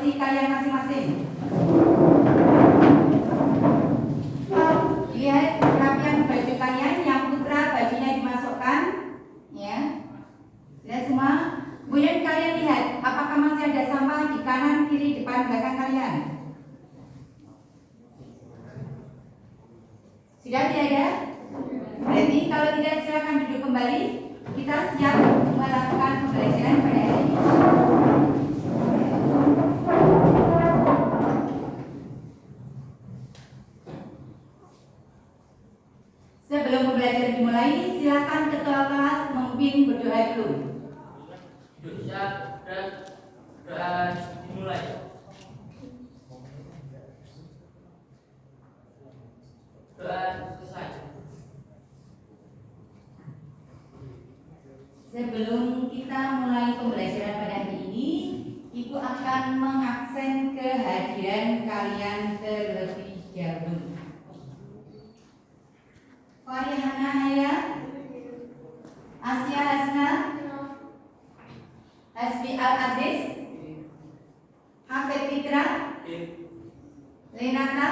posisi kalian masing-masing. Lihat rapian baju kalian, yang putra bajunya dimasukkan, ya. Lihat semua. Kemudian kalian lihat apakah masih ada sampah di kanan, kiri, depan, belakang kalian. Sudah tidak ada? Berarti kalau tidak, silakan duduk kembali. Kita siap melakukan pembelajaran pada hari ini. Sebelum pembelajaran dimulai, silakan ketua kelas memimpin berdoa dulu. Siap dan doa dimulai. Doa selesai. Sebelum kita mulai pembelajaran pada hari ini, Ibu akan mengaksen kehadiran kalian terlebih dahulu. Farihana Haya, Asia Hasna, Hasbi Al Aziz, Hafid Fitra, Lenata,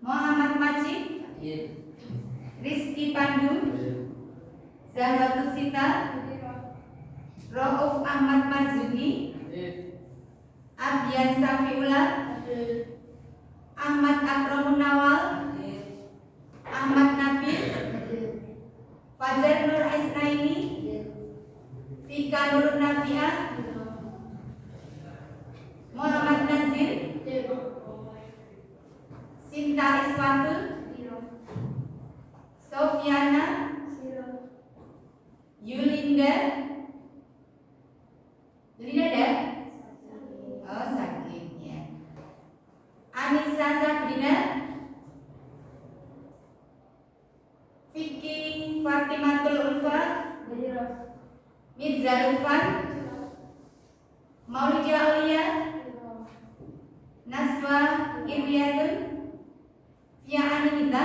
Muhammad Majid, Rizky Pandu, Zahratus Sita, Rauf Ahmad Marzuki, Abdian Safiullah, Ahmad Akromun Nawal, Ahmad Nabil, Fajar Nur Isnaini, Fika Nur Nafiah, Muhammad Nazir, Sinta Iswatul, Sofiana, Yulinda, ada? Oh, sakit ya. Anissa Sabrina, Vicky Fatimatul Ulfa, Mirza Ulfan, Maulidia Aulia, Naswa Irwiatun, Fia Animita.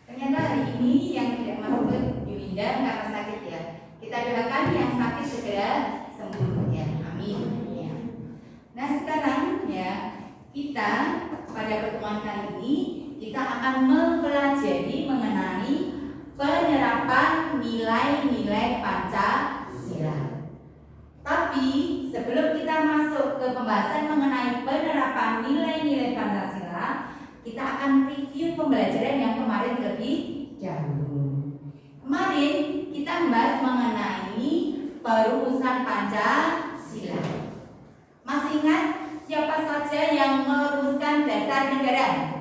Ternyata hari ini yang tidak masuk ke Yulinda karena sakit ya. Kita doakan yang sakit segera sembuh ya. Amin ya. Nah sekarang ya, kita pada pertemuan kali ini kita akan mempelajari mengenai penerapan nilai-nilai Pancasila. Tapi sebelum kita masuk ke pembahasan mengenai penerapan nilai-nilai Pancasila, kita akan review pembelajaran yang kemarin terlebih dahulu. Kemarin kita membahas mengenai perumusan Pancasila. Masih ingat siapa saja yang merumuskan dasar negara?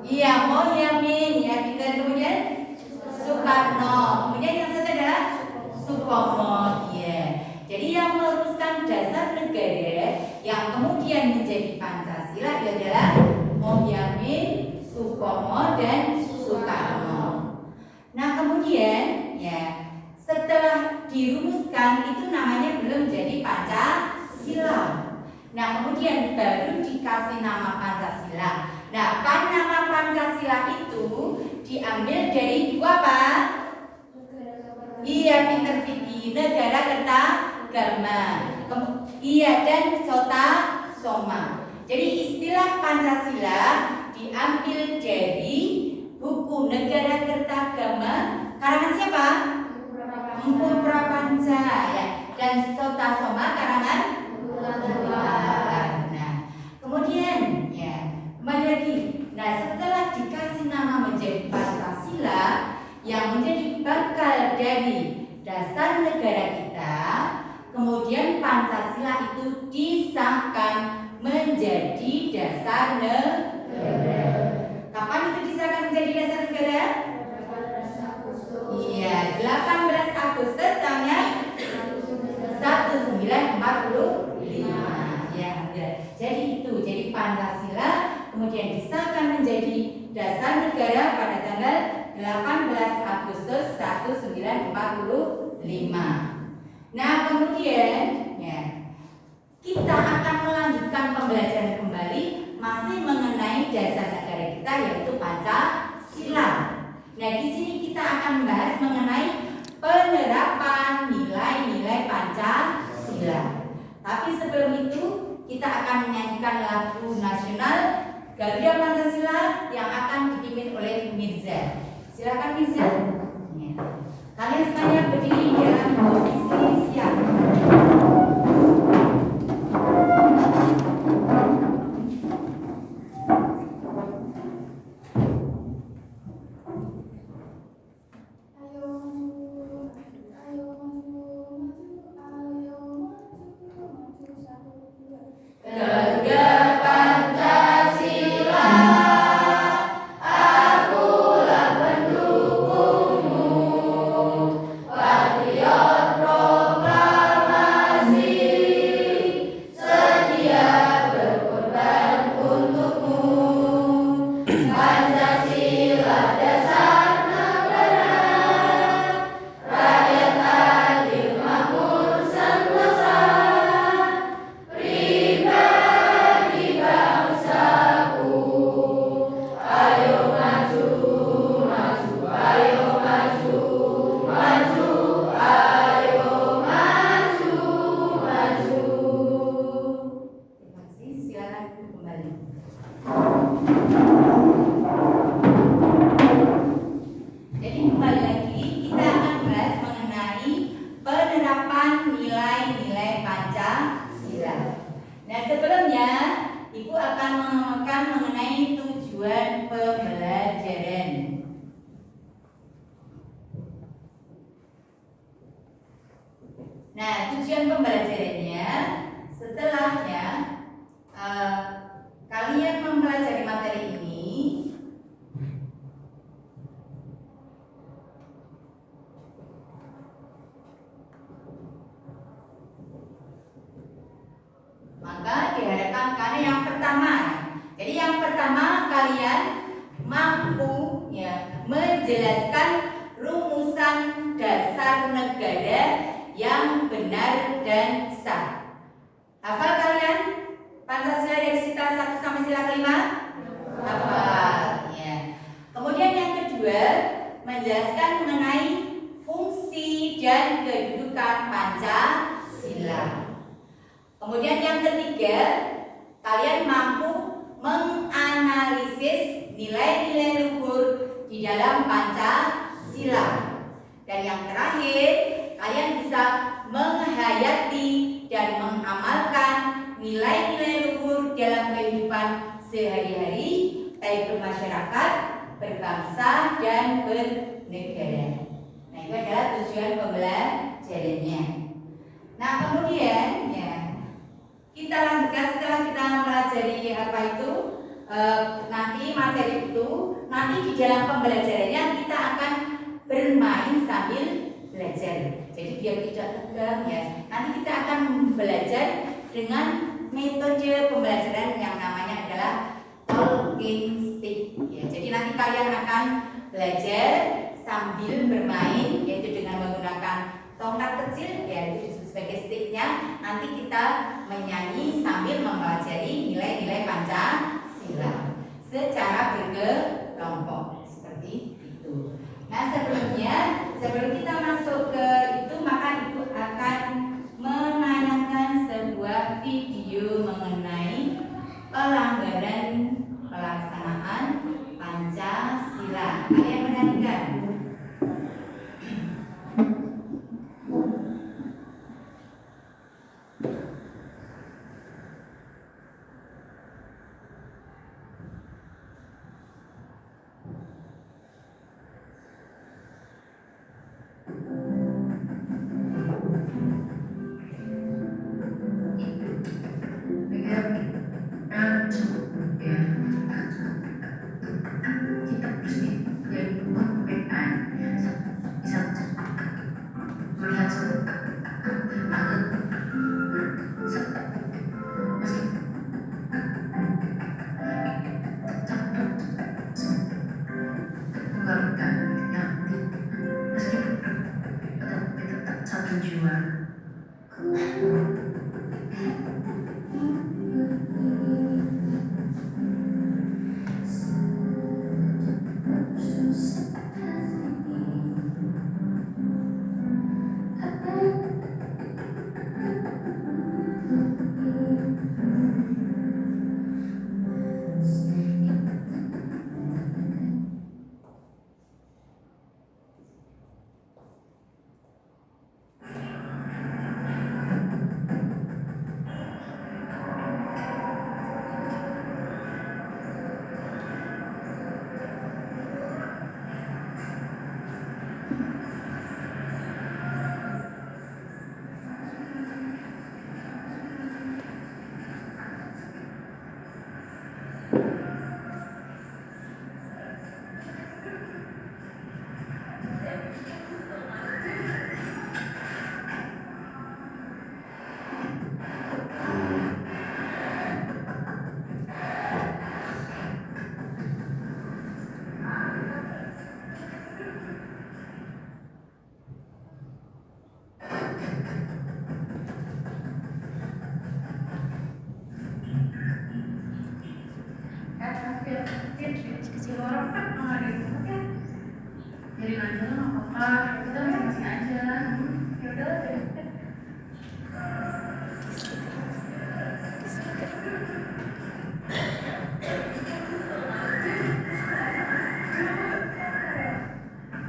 Iya, Mohyamin ya, kita kemudian Soekarno, kemudian yang satu adalah Supomo ya. Jadi yang merumuskan dasar negara yang kemudian menjadi Pancasila adalah Mohyamin, Supomo dan Soekarno. Nah kemudian ya, setelah dirumuskan itu namanya belum jadi Pancasila. Nah kemudian baru dikasih nama Pancasila. Nah, nama Pancasila itu diambil dari dua apa? Iya, pinter Vicky, negara kertagama. Iya, dan Sota Soma. Jadi istilah Pancasila diambil dari buku Negara Kertagama karangan siapa? Empu Prapanca ya. Dan Sota Soma karangan Nah, kemudian ya, kembali lagi. Nah, setelah dikasih nama menjadi Pancasila yang menjadi bakal dari dasar negara kita, kemudian Pancasila itu disahkan menjadi dasar negara. Kapan itu disahkan menjadi dasar negara? Iya, 18 Agustus tahunnya 1945 ya. Jadi itu, jadi Pancasila kemudian disahkan menjadi dasar negara pada tanggal 18 Agustus 1945. Nah kemudian ya, kita akan melanjutkan pembelajaran kembali masih mengenai dasar negara kita yaitu Pancasila. Nah di sini kita akan membahas mengenai penerapan nilai-nilai Pancasila. Garuda Pancasila yang akan dipimpin oleh Mirza. Silakan Mirza. Ya. Kalian semuanya berdiri dalam posisi siap. Nah, tujuan pembelajarannya setelahnya kalian mempelajari materi ini, maka diharapkan karena yang pertama, jadi yang pertama kalian mampu ya menjelaskan rumusan dasar negara yang benar dan sah. Hafal kalian Pancasila dari sila 1 sampai sila kelima? Hafal ya. Kemudian yang kedua, menjelaskan mengenai fungsi dan kedudukan Pancasila. Kemudian yang ketiga, kalian mampu menganalisis nilai-nilai luhur di dalam Pancasila. Dan yang terakhir, kalian bisa menghayati dan mengamalkan nilai-nilai luhur dalam kehidupan sehari-hari, baik bermasyarakat, berbangsa, dan bernegara. Nah, itu adalah tujuan pembelajarannya. Nah, kemudian ya, kita lanjutkan setelah kita mempelajari apa itu nanti materi itu, nanti di dalam pembelajarannya kita akan bermain sambil belajar. Jadi biar tidak tegang ya. Nanti kita akan belajar dengan metode pembelajaran yang namanya adalah talking stick ya. Jadi nanti kalian akan belajar sambil bermain, yaitu dengan menggunakan tongkat kecil ya, itu disebut sebagai sticknya. Nanti kita menyanyi sambil mempelajari nilai-nilai Pancasila secara berkelompok seperti itu. Nah, sebelum kita masuk ke itu, maka Ibu akan menayangkan sebuah video mengenai pelanggaran pelaksanaan Pancasila. Kalian menyanyikan? Kecil orang kan nggak ada yang ya. Jadi aja nggak apa-apa. Kita masing-masing aja. Ya udah.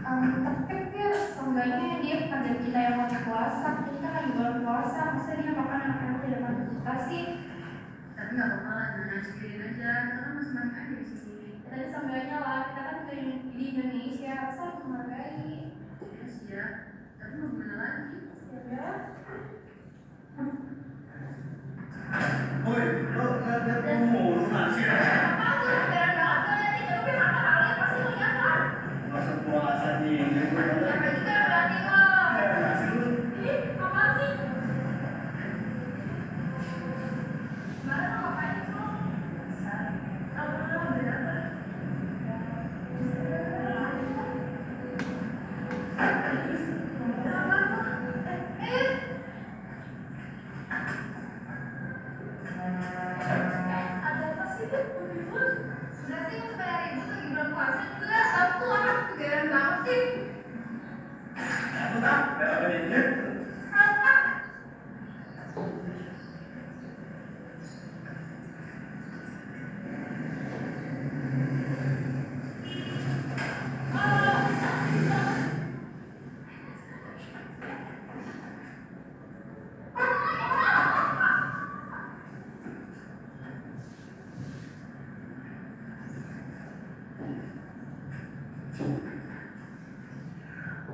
Tapi ya seenggaknya dia pada kita yang mau puasa, kita lagi bulan puasa, masa dia makan anak-anak di depan kita sih? Tapi nggak apa-apa, jangan sendiri aja, karena masing-masing aja di sini. Tapi seenggaknya lah, kita kan di Indonesia, saling menghargai. Yes ya, tapi mau gimana lagi? Ya. Oi, lo ada pemulung nasi ya? Masa puasa nih,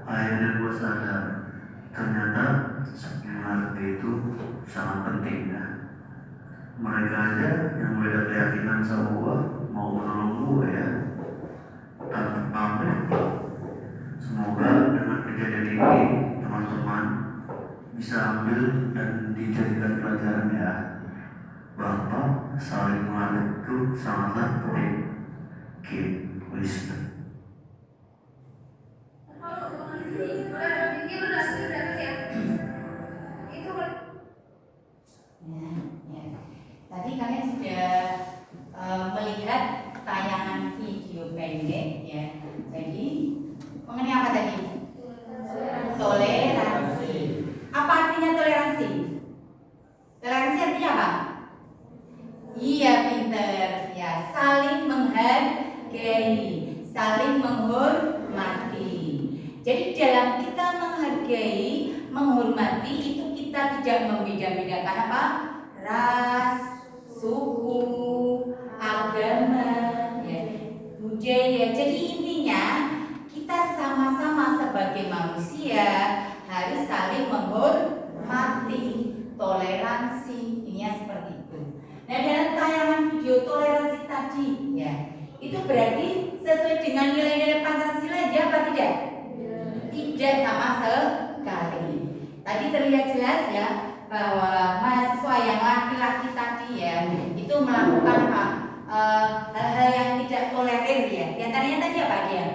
akhirnya gue sadar ternyata mengerti itu sangat penting ya. Mereka aja yang beda keyakinan sama gue mau menolong gue ya, tanpa pamrih. Semoga dengan kejadian ini teman-teman bisa ambil dan dijadikan pelajaran ya, bahwa saling menghargai itu sangatlah penting. Keep wisdom. Tadi kalian sudah melihat tayangan video pendek ya. Jadi mengenai apa tadi? Toleransi. Apa artinya toleransi? Toleransi artinya apa? Iya, pinter ya. Saling menghargai, saling menghormati. Jadi dalam kita menghargai, menghormati itu kita tidak membeda-bedakan apa? Ras, suku, agama, ya, budaya. Jadi intinya kita sama-sama sebagai manusia harus saling menghormati, toleransi. Ini seperti itu. Nah, dalam tayangan video toleransi tadi, ya, itu berarti sesuai dengan nilai-nilai Pancasila ya apa tidak? Tidak sama sekali. Tadi terlihat jelas ya bahwa mahasiswa yang laki-laki tadi ya itu melakukan apa? Hal-hal yang tidak tolerir ya. Di antaranya tadi apa dia?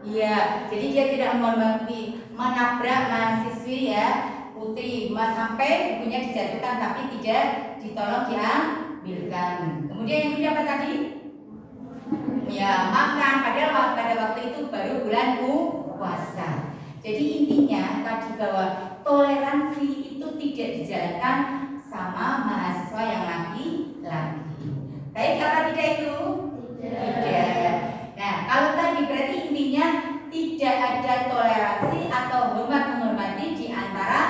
Iya, jadi dia tidak menghormati, menabrak mahasiswi ya putri, sampai bukunya dijatuhkan tapi tidak ditolong diambilkan. Kemudian yang kedua apa tadi? Ya, makan padahal pada waktu itu baru bulan puasa. Jadi intinya tadi bahwa toleransi itu tidak dijalankan sama mahasiswa yang laki-laki. Baik apa tidak itu? Tidak. Nah, kalau tadi berarti intinya tidak ada toleransi atau hormat menghormati di antara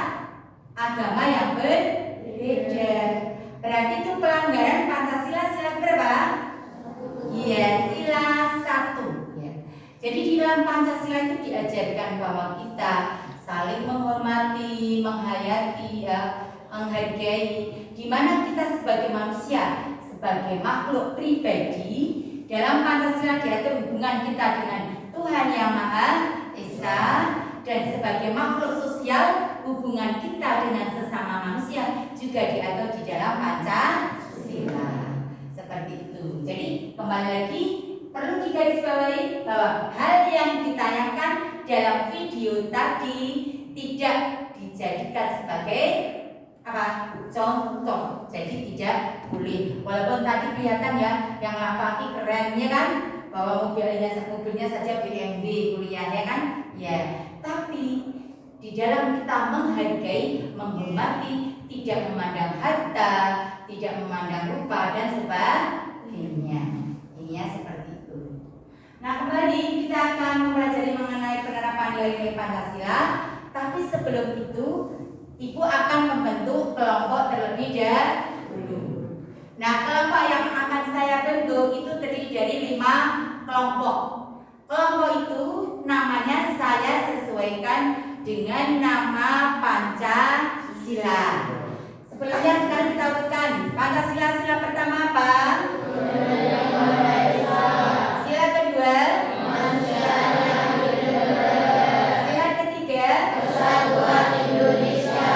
agama yang berbeda. Berarti itu pelanggaran Pancasila sila berapa? Iya, sila 1 ya. Jadi di dalam Pancasila itu diajarkan bahwa kita saling menghormati, menghayati, ya, menghargai. Di mana kita sebagai manusia, sebagai makhluk pribadi, dalam Pancasila diatur hubungan kita dengan Tuhan Yang Maha Esa, dan sebagai makhluk sosial hubungan kita dengan sesama manusia juga diatur di dalam Pancasila. Seperti itu. Jadi kembali lagi perlu digarisbawahi bahwa hal yang ditayangkan dalam video tadi tidak dijadikan sebagai apa? Contoh. Jadi tidak boleh. Walaupun tadi kelihatan ya yang laki-laki keren ya kan, bawa mobilnya saja BMW kuliah ya kan, ya. Tapi di dalam kita menghargai, menghormati, tidak memandang harta, tidak memandang rupa dan sebagainya. Ini ya seperti itu. Nah, kembali kita akan mempelajari mengenai penerapan nilai-nilai Pancasila. Tapi sebelum itu, Ibu akan membentuk kelompok terlebih dahulu. Nah, kelompok yang akan saya bentuk itu terdiri dari 5 kelompok. Kelompok itu namanya saya sesuaikan dengan nama Pancasila. Sebelumnya sekarang kita urutkan. Pancasila sila pertama apa? Sila kedua? Sila ketiga? Persatuan Indonesia.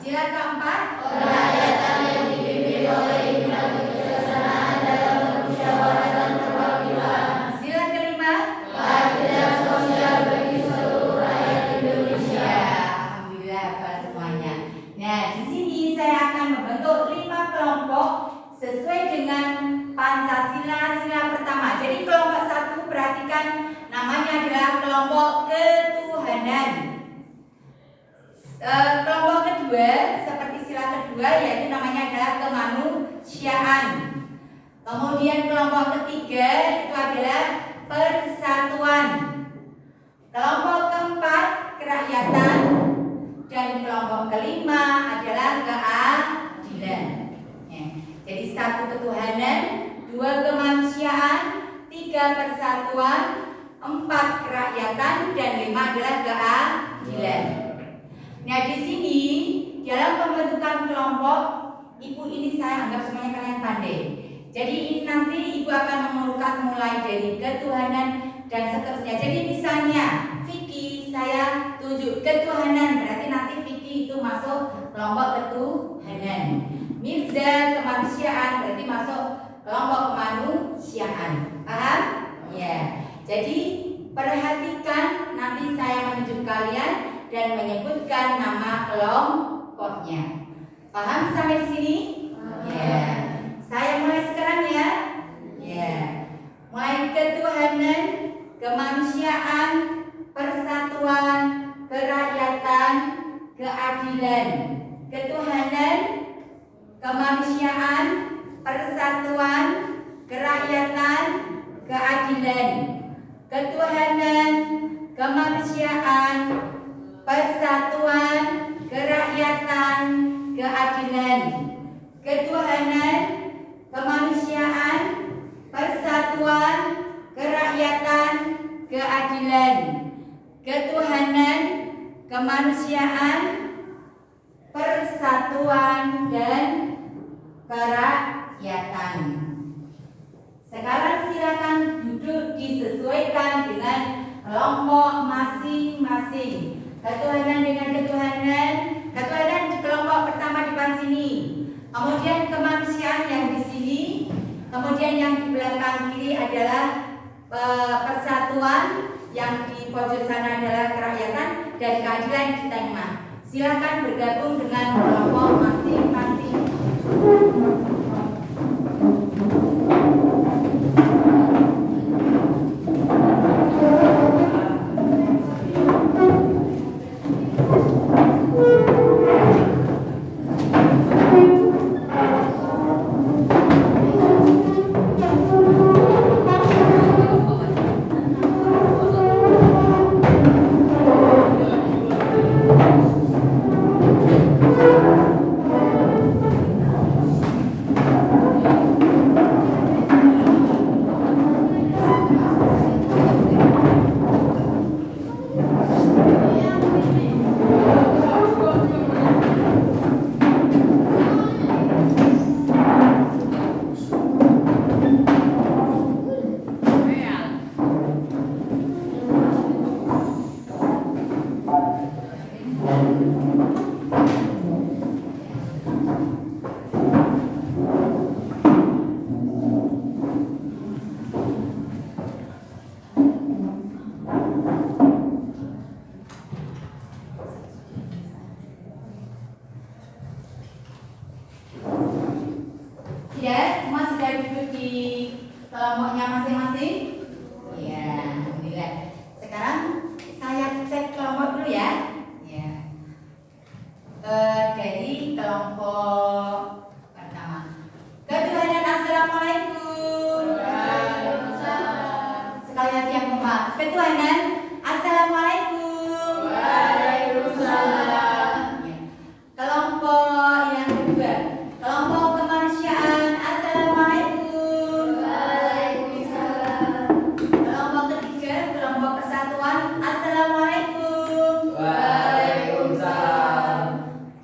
Sila keempat? Kerakyatan yang dipimpin oleh dinamika kebijaksanaan dalam permusyawaratan perwakilan. Sila kelima? Keadilan sosial bagi seluruh rakyat Indonesia. Alhamdulillah hafal semuanya. Nah, di sini saya akan membentuk 5 kelompok sesuai dengan Pancasila sila pertama. Jadi kelompok 1 perhatikan namanya adalah kelompok ketuhanan. Kelompok kedua seperti sila kedua yaitu namanya adalah kemanusiaan. Kemudian kelompok ketiga itu adalah persatuan. Kelompok keempat kerakyatan. Dan kelompok kelima adalah keadilan. Ya. Jadi 1 ketuhanan, 2 kemanusiaan, 3 persatuan, 4 kerakyatan, dan 5 adalah keadilan. Nah, di sini dalam pembentukan kelompok, Ibu ini saya anggap semuanya kalian pandai. Jadi ini nanti Ibu akan memerlukan mulai dari ketuhanan dan seterusnya. Jadi misalnya Vicky saya tunjuk ketuhanan, berarti nanti Vicky itu masuk kelompok ketuhanan. Mirza kemanusiaan, berarti masuk kelompok kemanusiaan. Paham? Ya. Jadi perhatikan nanti saya menunjuk kalian dan menyebutkan nama kelompoknya. Paham sampai di sini? Ya. Saya mulai sekarang ya. Ya. Mulai ketuhanan, kemanusiaan, persatuan, kerakyatan, keadilan. Ketuhanan, kemanusiaan, persatuan, kerakyatan, keadilan. Ketuhanan, kemanusiaan, persatuan, kerakyatan, keadilan. Ketuhanan, kemanusiaan, persatuan, kerakyatan, keadilan. Ketuhanan, kemanusiaan, persatuan, dan kerakyatan. Sekarang silakan duduk disesuaikan dengan kelompok masing-masing. Ketuhanan dengan ketuhanan, ketuhanan di kelompok pertama di depan sini. Kemudian kemanusiaan yang di sini. Kemudian yang di belakang kiri adalah persatuan, yang di pojok sana adalah kerakyatan, dan keadilan di tengah. Silakan bergabung dengan kelompok masing-masing. kelompoknya masing-masing? Iya, alhamdulillah. Sekarang saya cek kelompok dulu ya. Ya. Dari kelompok pertama. Ketuhanan assalamualaikum. Waalaikumsalam. Sekali lagi yang kompak. Ketuhanan assalamualaikum. Waalaikumsalam. Ya. Kelompok yang kedua. Kelompok kemanusiaan assalamualaikum. Waalaikumsalam. Kelompok ketiga, kelompok persatuan assalamualaikum. Waalaikumsalam.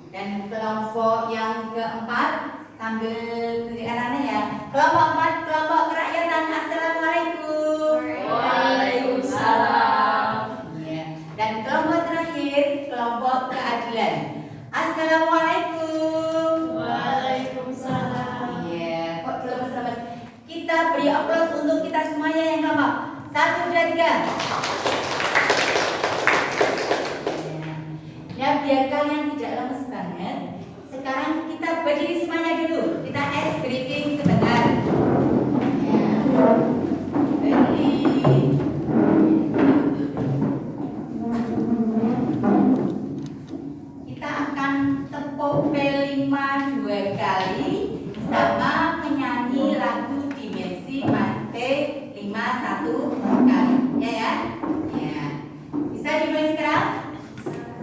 Dan kelompok yang keempat sambil tulis arahnya ya. Kelompok empat, kelompok kerakyatan assalamualaikum. Waalaikumsalam. Ya. Dan kelompok terakhir, kelompok keadilan assalamualaikum. Waalaikumsalam. Iya, kok lemes-lemes. Kita beri aplaus untuk kita semuanya yang kelompok 1, 2, 3. Ya, biar kalian tidak lemes banget. Sekarang kita berdiri semuanya dulu. Kita ice breathing sebentar. Ya. Berdiri. Kita akan tepuk P5 2 kali sama menyanyi lagu Dimensi Mate 5 1 kali. Ya ya. Ya. Bisa dimulai sekarang?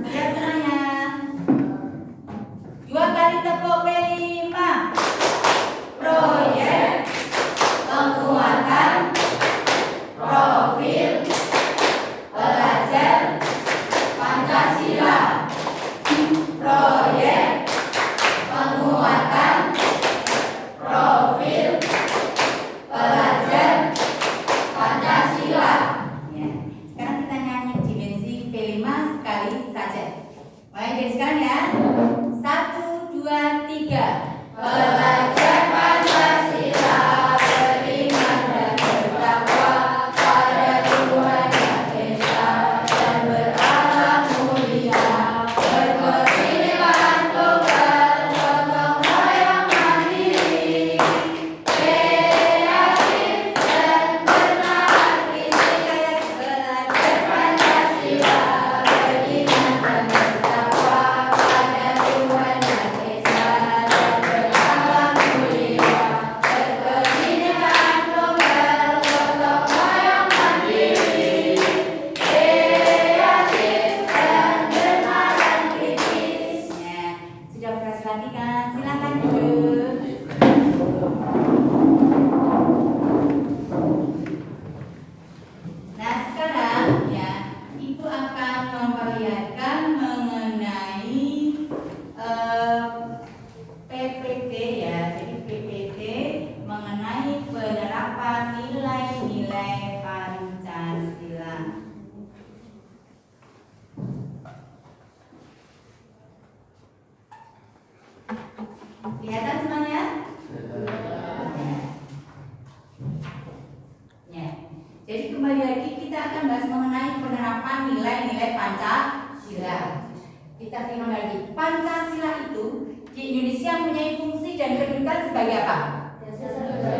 Siap semuanya. 2 kali tepuk P5. Proyek penguatan profil pelajar Pancasila. Proyek penguatan profil pelajar Pancasila. Ya. Sekarang kita nyanyi dimensi P5 sekali saja. Mulai dari sekarang ya. 1, 2, 3. Pelajar Pancasila beriman dan bertakwa pada Tuhan Yang Esa dan berakhlak mulia, berkebinekaan tunggal, gotong royong mandiri, kreatif dan bernalar kritis. Pelajar Pancasila beriman dan bertakwa pada Tuhan Yang Esa dan berakhlak mulia, berkebinekaan tunggal, gotong royong mandiri, kreatif dan bernalar kritis. Ya, sudah fresh lagi kan? Silakan duduk. Nah sekarang ya, Ibu akan memperlihatkan mengenai PPT ya. Jadi PPT mengenai penerapan nilai-nilai Pancasila. Kelihatan semuanya? Ya. Jadi kembali lagi kita akan bahas mengenai penerapan nilai-nilai Pancasila. Kita bilang lagi, Pancasila itu di Indonesia mempunyai fungsi dan kedudukan sebagai apa?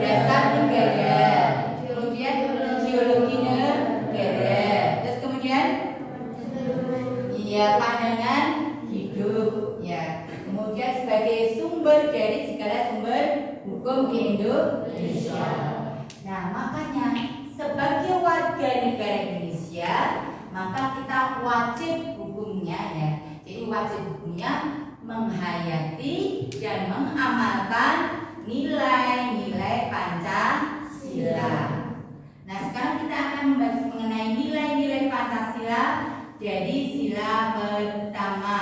Dasar negara. Kemudian ideologi negara. Terus kemudian iya pandangan hidup ya. Kemudian sebagai sumber dari segala sumber hukum di Indonesia. Nah, makanya sebagai warga negara Indonesia, maka kita wajib hukumnya ya. Jadi wajib hukumnya menghayati dan mengamalkan nilai-nilai Pancasila. Nah, sekarang kita akan membahas mengenai nilai-nilai Pancasila dari sila pertama.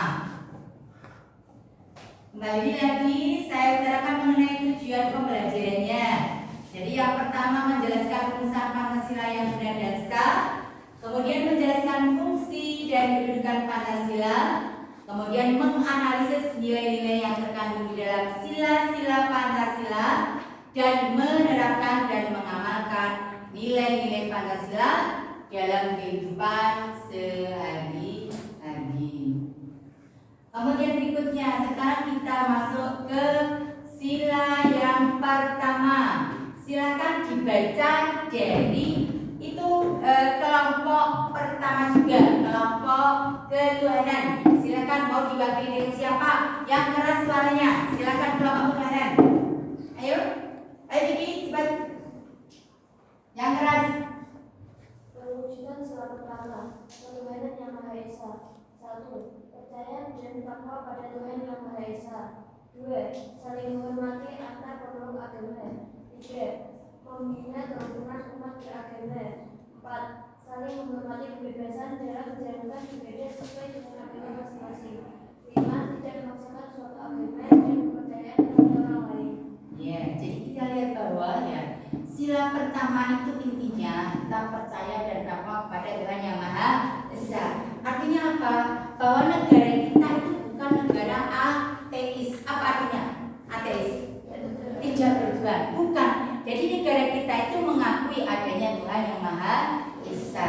Kembali lagi saya utarakan mengenai tujuan pembelajarannya. Jadi yang pertama menjelaskan perusahaan Pancasila yang benar dan sah, kemudian menjelaskan fungsi dan kedudukan Pancasila, kemudian menganalisis nilai-nilai yang terkandung di dalam sila-sila Pancasila dan menerapkan dan mengamalkan nilai-nilai Pancasila dalam kehidupan sehari-hari. Kemudian berikutnya sekarang kita masuk ke sila yang pertama. silakan dibaca dari itu kelompok pertama juga, kelompok ketuhanan. Silakan mau diwakili dengan siapa? Yang keras suaranya. Silakan kelompok ketuhanan. Ayo Vicky cepat. Yang keras. Perwujudan sila pertama, ketuhanan yang Maha Esa. 1. Percaya dan takwa pada Tuhan yang Maha Esa. 2. Saling menghormati antar pemeluk agama. 3. Membina kerukunan umat beragama. 4. Saling menghormati kebebasan dalam menjalankan ibadah sesuai dengan agama masing-masing. 5. Tidak memaksakan suatu agama dan kepercayaan kepada orang lain. Ya, jadi kita lihat bahwa ya sila pertama itu intinya kita percaya dan takwa kepada Tuhan yang Maha Esa. Artinya apa? Bahwa negara kita itu bukan negara ateis. Apa artinya? Ateis. Tidak bertuhan. Bukan. Jadi negara kita itu mengakui adanya Tuhan yang Maha Esa.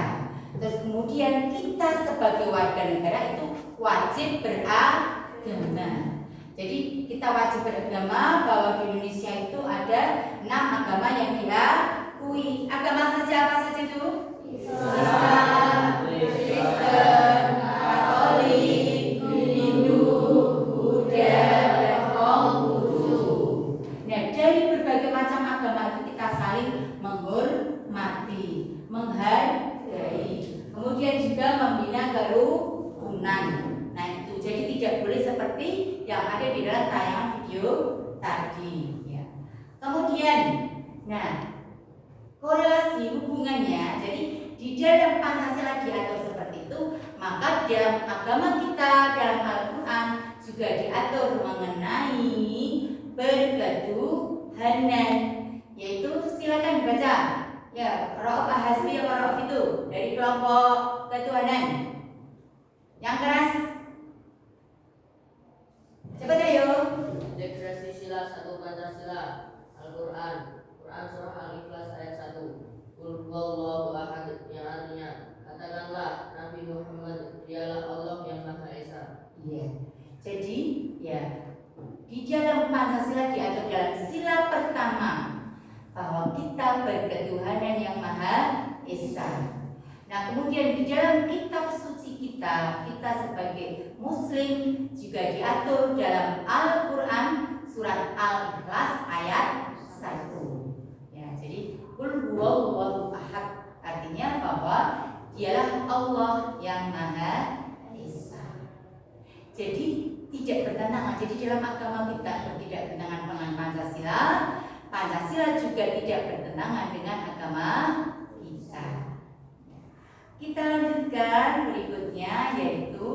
Terus kemudian kita sebagai warga negara itu wajib beragama. Jadi kita wajib beragama bahwa di Indonesia itu ada 6 agama yang diakui. Agama saja apa saja itu? Islam, Kristen, Katolik, Hindu, Buddha, dan Konghucu. Nah, dari berbagai macam agama itu kita saling menghormati, menghargai, kemudian juga membina kerukunan. Nah itu jadi tidak boleh seperti yang ada di dalam tayangan video tadi. Ya. Kemudian, nah korelasi hubungannya, jadi di dalam Pancasila diatur seperti itu, maka di dalam agama kita dalam Al-Quran juga diatur mengenai berketuhanan, yaitu silakan dibaca. Ya, Ra'uf Hasbi atau Ra'uf itu dari kelompok ketuhanan. Yang keras. Cepat ayo. Integrasi sila 1 Pancasila. Al-Quran. Quran surah Al-Ikhlas ayat 1. Qul huwallahu ahad, yang artinya katakanlah Nabi Muhammad dialah Allah yang Maha Esa. Iya. Jadi ya di dalam Pancasila diatur dalam sila pertama bahwa kita berketuhanan yang Maha Esa. Nah kemudian di dalam kitab suci kita sebagai Muslim juga diatur dalam Al-Quran surat Al-Ikhlas ayat 1. Ya, jadi Qul huwallahu ahad artinya bahwa dialah Allah yang Maha Esa. Jadi tidak bertentangan. Jadi dalam agama kita tidak bertentangan dengan Pancasila. Pancasila juga tidak bertentangan dengan agama kita. Kita lanjutkan berikutnya yaitu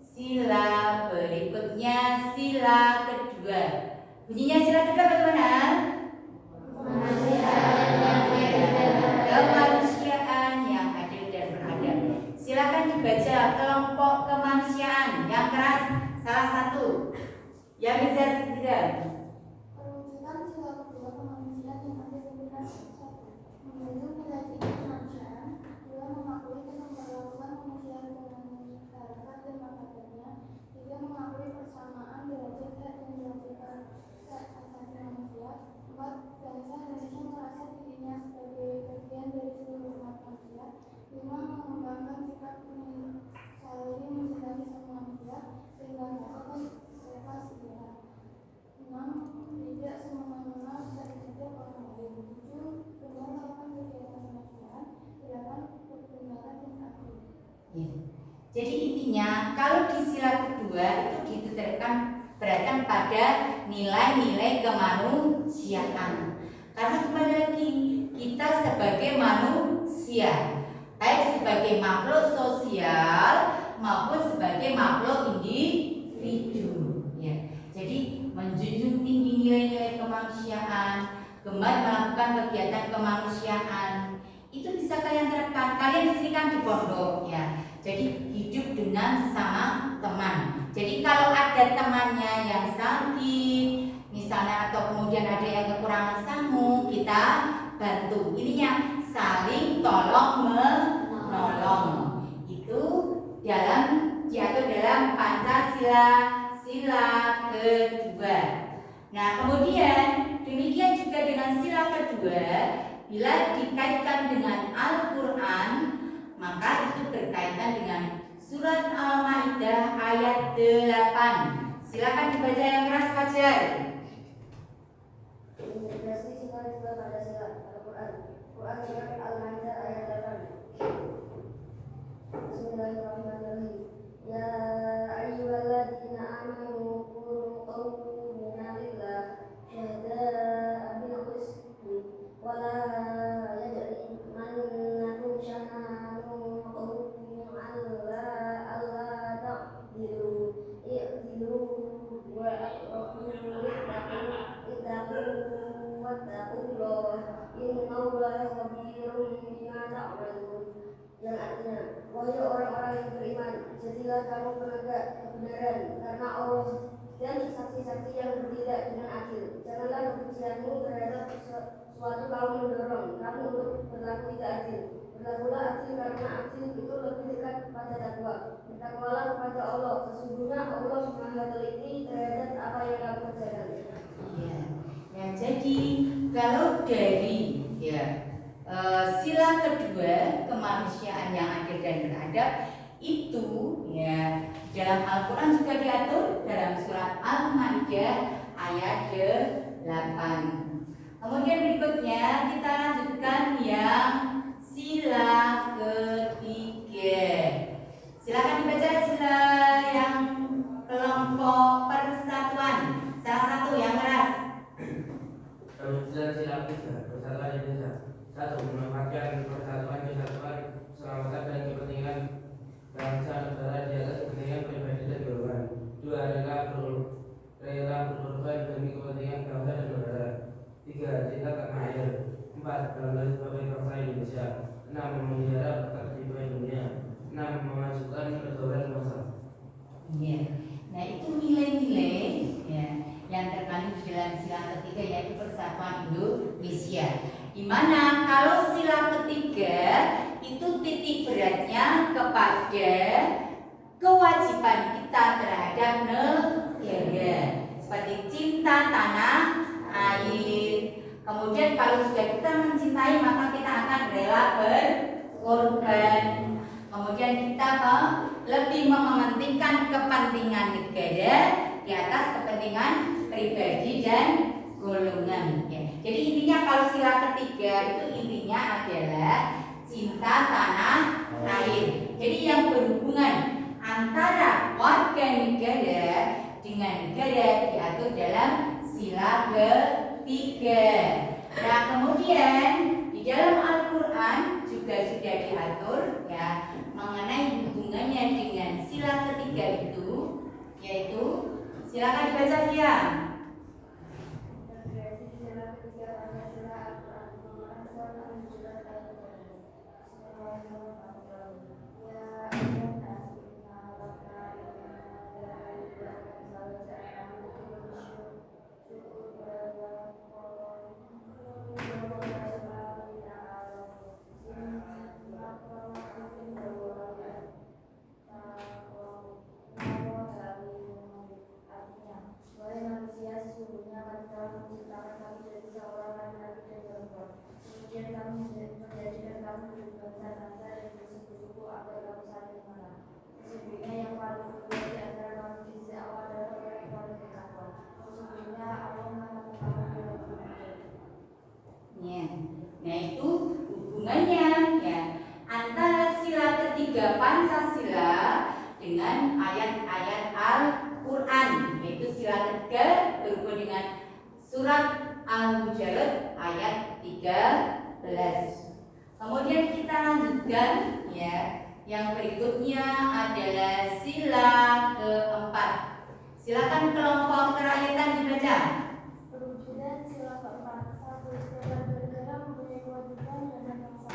sila berikutnya, sila kedua. Bunyinya sila kedua bagaimana? Kemanusiaan yang adil dan beradab. Silakan dibaca kelompok kemanusiaan yang keras salah satu. Yang bisa tidak. Perwujudan sila kedua kemanusiaan yang adil dan beradab. 1. Menjunjung nilai tinggi kemanusiaan. 2. Mengakui dan memperlakukan manusia dengan harkat dan martabatnya. 3. Mengakui persamaan derajat hak dan kewajiban asasi manusia. 4. Bangsa Indonesia merasa dirinya sebagai bagian dari seluruh umat manusia. 5. Mengembangkan sikap saling mencintai sama manusia sehingga merasakan bebas ideal. 6. Tidak semena-mena terhadap orang lain. 7. Dengan melakukan kegiatan kemanusiaan, gerakan kebenaran dan adil. Ya. Jadi intinya kalau di sila kedua itu diterapkan pada nilai-nilai kemanusiaan. Karena kembali lagi kita sebagai manusia, baik sebagai makhluk sosial maupun sebagai makhluk individu. Ya. Jadi menjunjung tinggi nilai-nilai kemanusiaan, gemar melakukan kegiatan kemanusiaan, itu bisa kalian terapkan. Kalian di sini kan di pondok ya. Jadi hidup dengan sesama teman. Jadi kalau ada temannya yang sakit, misalnya atau kemudian ada yang kekurangan sambung, kita bantu. Ininya saling tolong menolong. Itu diatur dalam Pancasila sila kedua. Nah kemudian demikian juga dengan sila kedua. kedua, bila dikaitkan dengan Al-Quran, maka itu berkaitan dengan surat Al-Maidah ayat 8. Silakan dibaca yang keras, Fajar. Integrasi sila juga pada sila Al-Quran. Quran surat Al-Maidah ayat 8. Bismillahirrahmanirrahim. Ya ayyuhalladzina amanu kunu qawmina lillah syahada'a bil qisti wa la yajrimannakum shana'anu qawmin 'alla ta'dilu i'dilu wa aqrabu wattaqullah innallaha khabirun bima ta'malun. Yang artinya, wahai orang-orang yang beriman, jadilah kamu penegak kebenaran karena Allah dan saksi-saksi yang bertindak dengan adil. Janganlah kebencianmu terhadap suatu kaum mendorong kamu untuk berlaku tidak adil. Berlakulah adil karena adil itu lebih dekat pada takwa. Bertakwalah kepada Allah. Sesungguhnya Allah Maha teliti terhadap apa yang kamu kerjakan. Ya. Ya, jadi kalau dari sila kedua kemanusiaan yang adil dan beradab itu ya dalam Al-Quran juga diatur dalam surat Al-Maidah ayat 8. Kemudian berikutnya kita lanjutkan yang sila ketiga. Silakan dibaca sila yang kelompok persatuan. Salah satu yang keras. Sila ketiga persatuan Indonesia. 1. Memanfaatkan persatuan kesatuan keselamatan dan kepentingan bangsa negara di atas kepentingan pribadi dan golongan. 2. Rela berkorban demi kepentingan bangsa dan negara. 3. Cinta tanah air. 4. Bangga sebagai bangsa Indonesia. 6. Memelihara ketertiban dunia. 6. Memajukan pergaulan bangsa. Ya. Nah, itu nilai-nilai ya yang terkandung di dalam sila ketiga yaitu persatuan Indonesia. Di mana kalau sila ketiga itu titik beratnya kepada kewajiban kita terhadap negara seperti cinta tanah air. Kemudian kalau sudah kita mencintai maka kita akan rela berkorban. Kemudian kita lebih mementingkan kepentingan negara di atas kepentingan pribadi dan golongan. Ya. Jadi intinya kalau sila ketiga itu intinya adalah cinta tanah air. Jadi yang berhubungan antara warga negara dengan negara diatur dalam sila ketiga. Nah kemudian di dalam Al-Quran juga sudah diatur ya mengenai hubungannya dengan sila ketiga itu, yaitu silakan dibaca ya. Nah itu hubungannya ya antara sila ketiga Pancasila dengan ayat-ayat Al-Quran, yaitu sila ketiga berhubungan dengan surat Al-Hujurat ayat 13. Kemudian kita lanjutkan ya, yang berikutnya adalah sila keempat. Silakan kelompok kerakyatan dibaca. Perwujudan sila keempat. 1. Setiap negara mempunyai kewajiban dan hak yang sama.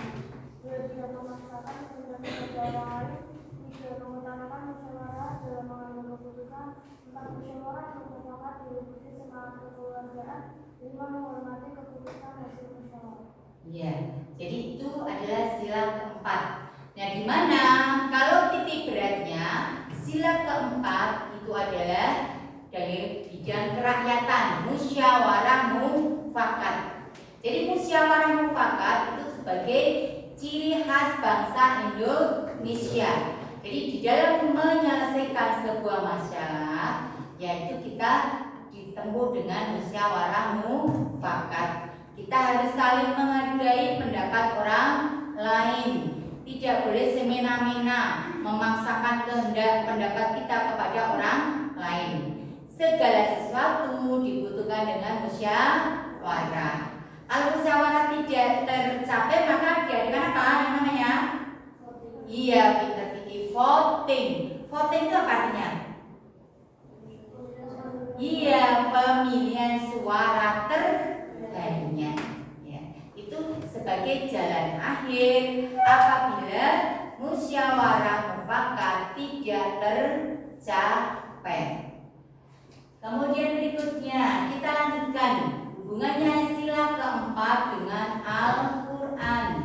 2. Tidak memaksakan kehendak negara lain. 3. Mengutamakan musyawarah dalam mengambil keputusan. 4. Musyawarah untuk mufakat diikuti semangat kekeluargaan. 5. Menghormati keputusan hasil musyawarah. Ya, jadi itu adalah sila keempat. Nah, di mana kalau titik beratnya sila keempat itu adalah dari bidang kerakyatan, musyawarah mufakat. Jadi musyawarah mufakat itu sebagai ciri khas bangsa Indonesia. Jadi di dalam menyelesaikan sebuah masalah, yaitu kita ditempuh dengan musyawarah mufakat. Kita harus saling menghargai pendapat orang lain. Tidak boleh semena-mena memaksakan kehendak pendapat kita kepada orang lain. Segala sesuatu dibutuhkan dengan musyawarah. Kalau musyawarah tidak tercapai, maka diadakan apa yang namanya? Iya, pintar fikih, voting. Voting itu apa artinya? Iya, pemilihan suara terbanyak. Ya, itu sebagai jalan akhir apabila musyawarah mufakat tidak tercapai. Kemudian berikutnya kita lanjutkan hubungannya sila keempat dengan Al-Quran.